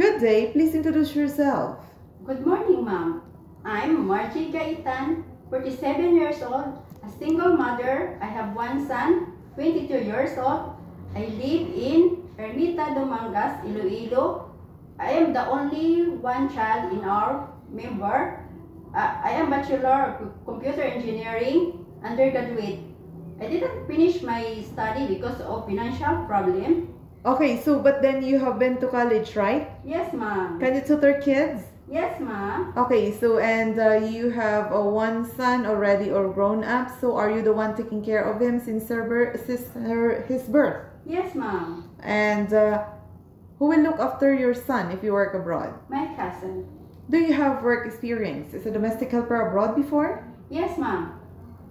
Good day. Please introduce yourself. Good morning, ma'am. I'm Margie Gaitan, 47 years old, a single mother. I have one son, 22 years old. I live in Ermita Dumangas, Iloilo. I am the only one child in our member. I am Bachelor of Computer Engineering, undergraduate. I didn't finish my study because of financial problem. Okay, but then you have been to college, right? Yes, ma'am. Can you tutor kids? Yes, ma'am. Okay, and you have one son already or grown up. So are you the one taking care of him since his birth? Yes, ma'am. And who will look after your son if you work abroad? My cousin. Do you have work experience as a domestic helper abroad before? Yes, ma'am.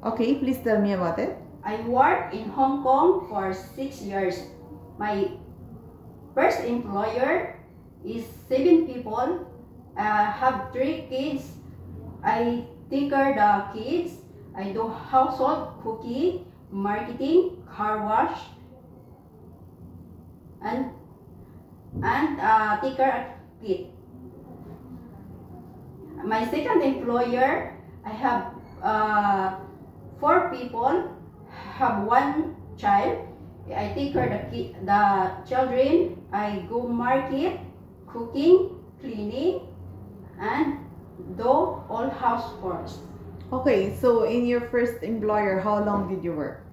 Okay, please tell me about it. I worked in Hong Kong for 6 years. My first employer is 7 people. I have 3 kids. I take care of the kids. I do household, cooking, marketing, car wash, and take care of kids. My second employer, I have 4 people, have 1 child. I take care of the children. I go market, cooking, cleaning, and do all house chores. Okay, so in your first employer, how long did you work?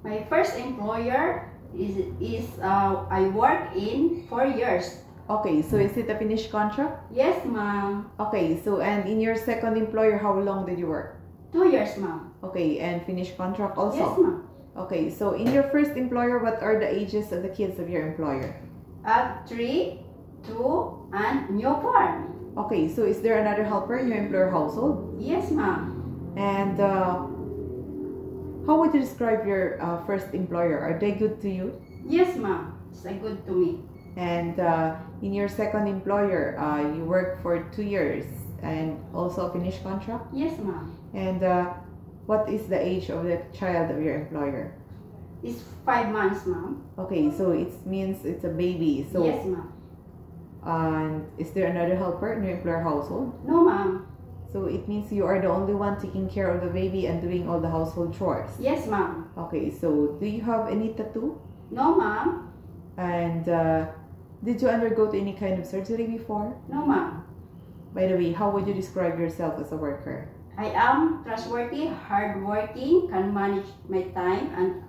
My first employer is I work in 4 years. Okay, so is it a finished contract? Yes, ma'am. Okay, and in your second employer, how long did you work? 2 years, ma'am. Okay, and finished contract also? Yes, ma'am. Okay, so in your first employer, what are the ages of the kids of your employer? 3, 2, and newborn. Okay, so is there another helper in your employer household? Yes, ma'am. And how would you describe your first employer? Are they good to you? Yes, ma'am. It's good to me. And in your second employer, you worked for 2 years and also a finished contract? Yes, ma'am. And what is the age of the child of your employer? It's 5 months, ma'am. Okay, so it means it's a baby. So yes, ma'am. And is there another helper in your employer household? No, ma'am. So it means you are the only one taking care of the baby and doing all the household chores? Yes, ma'am. Okay, so do you have any tattoo? No, ma'am. And did you undergo any kind of surgery before? No, ma'am. By the way, how would you describe yourself as a worker? I am trustworthy, hardworking, can manage my time, and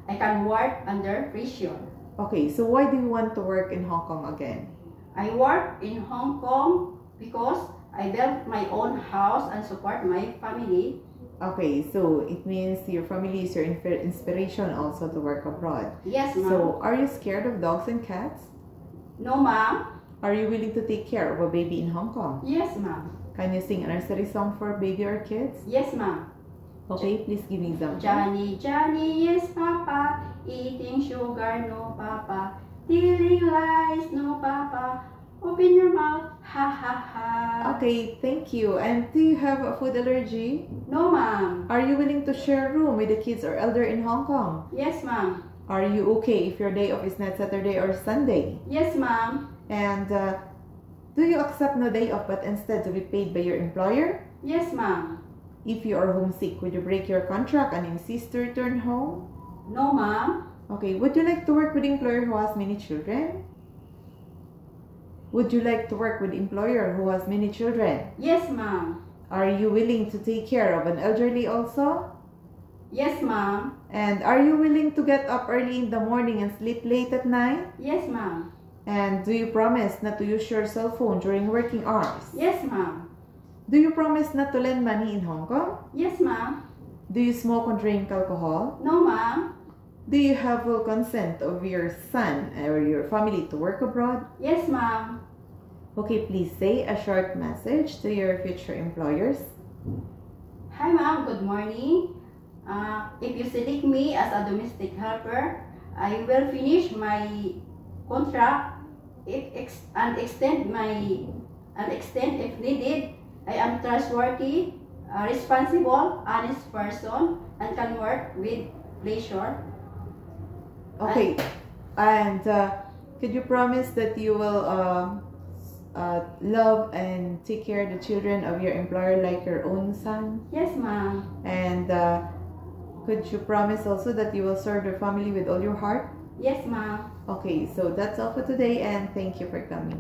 I can work under pressure. Okay, so why do you want to work in Hong Kong again? I work in Hong Kong because I built my own house and support my family. Okay, so it means your family is your inspiration also to work abroad. Yes, ma'am. So are you scared of dogs and cats? No, ma'am. Are you willing to take care of a baby in Hong Kong? Yes, ma'am. Can you sing a nursery song for baby or kids? Yes, ma'am. Okay, please give me example. Johnny, Johnny, yes, Papa. Eating sugar, no, Papa. Telling lies, no, Papa. Open your mouth, ha, ha, ha. Okay, thank you. And do you have a food allergy? No, ma'am. Are you willing to share a room with the kids or elder in Hong Kong? Yes, ma'am. Are you okay if your day off is not Saturday or Sunday? Yes, ma'am. And do you accept no day off but instead to be paid by your employer? Yes, ma'am. If you are homesick, would you break your contract and insist to return home? No, ma'am. Okay, would you like to work with an employer who has many children? Would you like to work with an employer who has many children? Yes, ma'am. Are you willing to take care of an elderly also? Yes, ma'am. And are you willing to get up early in the morning and sleep late at night? Yes, ma'am. And do you promise not to use your cell phone during working hours? Yes, ma'am. Do you promise not to lend money in Hong Kong? Yes, ma'am. Do you smoke or drink alcohol? No, ma'am. Do you have full consent of your son or your family to work abroad? Yes, ma'am. Okay, please say a short message to your future employers. Hi, ma'am. Good morning. If you select me as a domestic helper, I will finish my contract and extend if needed. I am trustworthy, responsible, honest person, and can work with pleasure. Okay, and could you promise that you will love and take care of the children of your employer like your own son? Yes, ma'am. And could you promise also that you will serve your family with all your heart? Yes, ma'am. Okay, so that's all for today, and thank you for coming.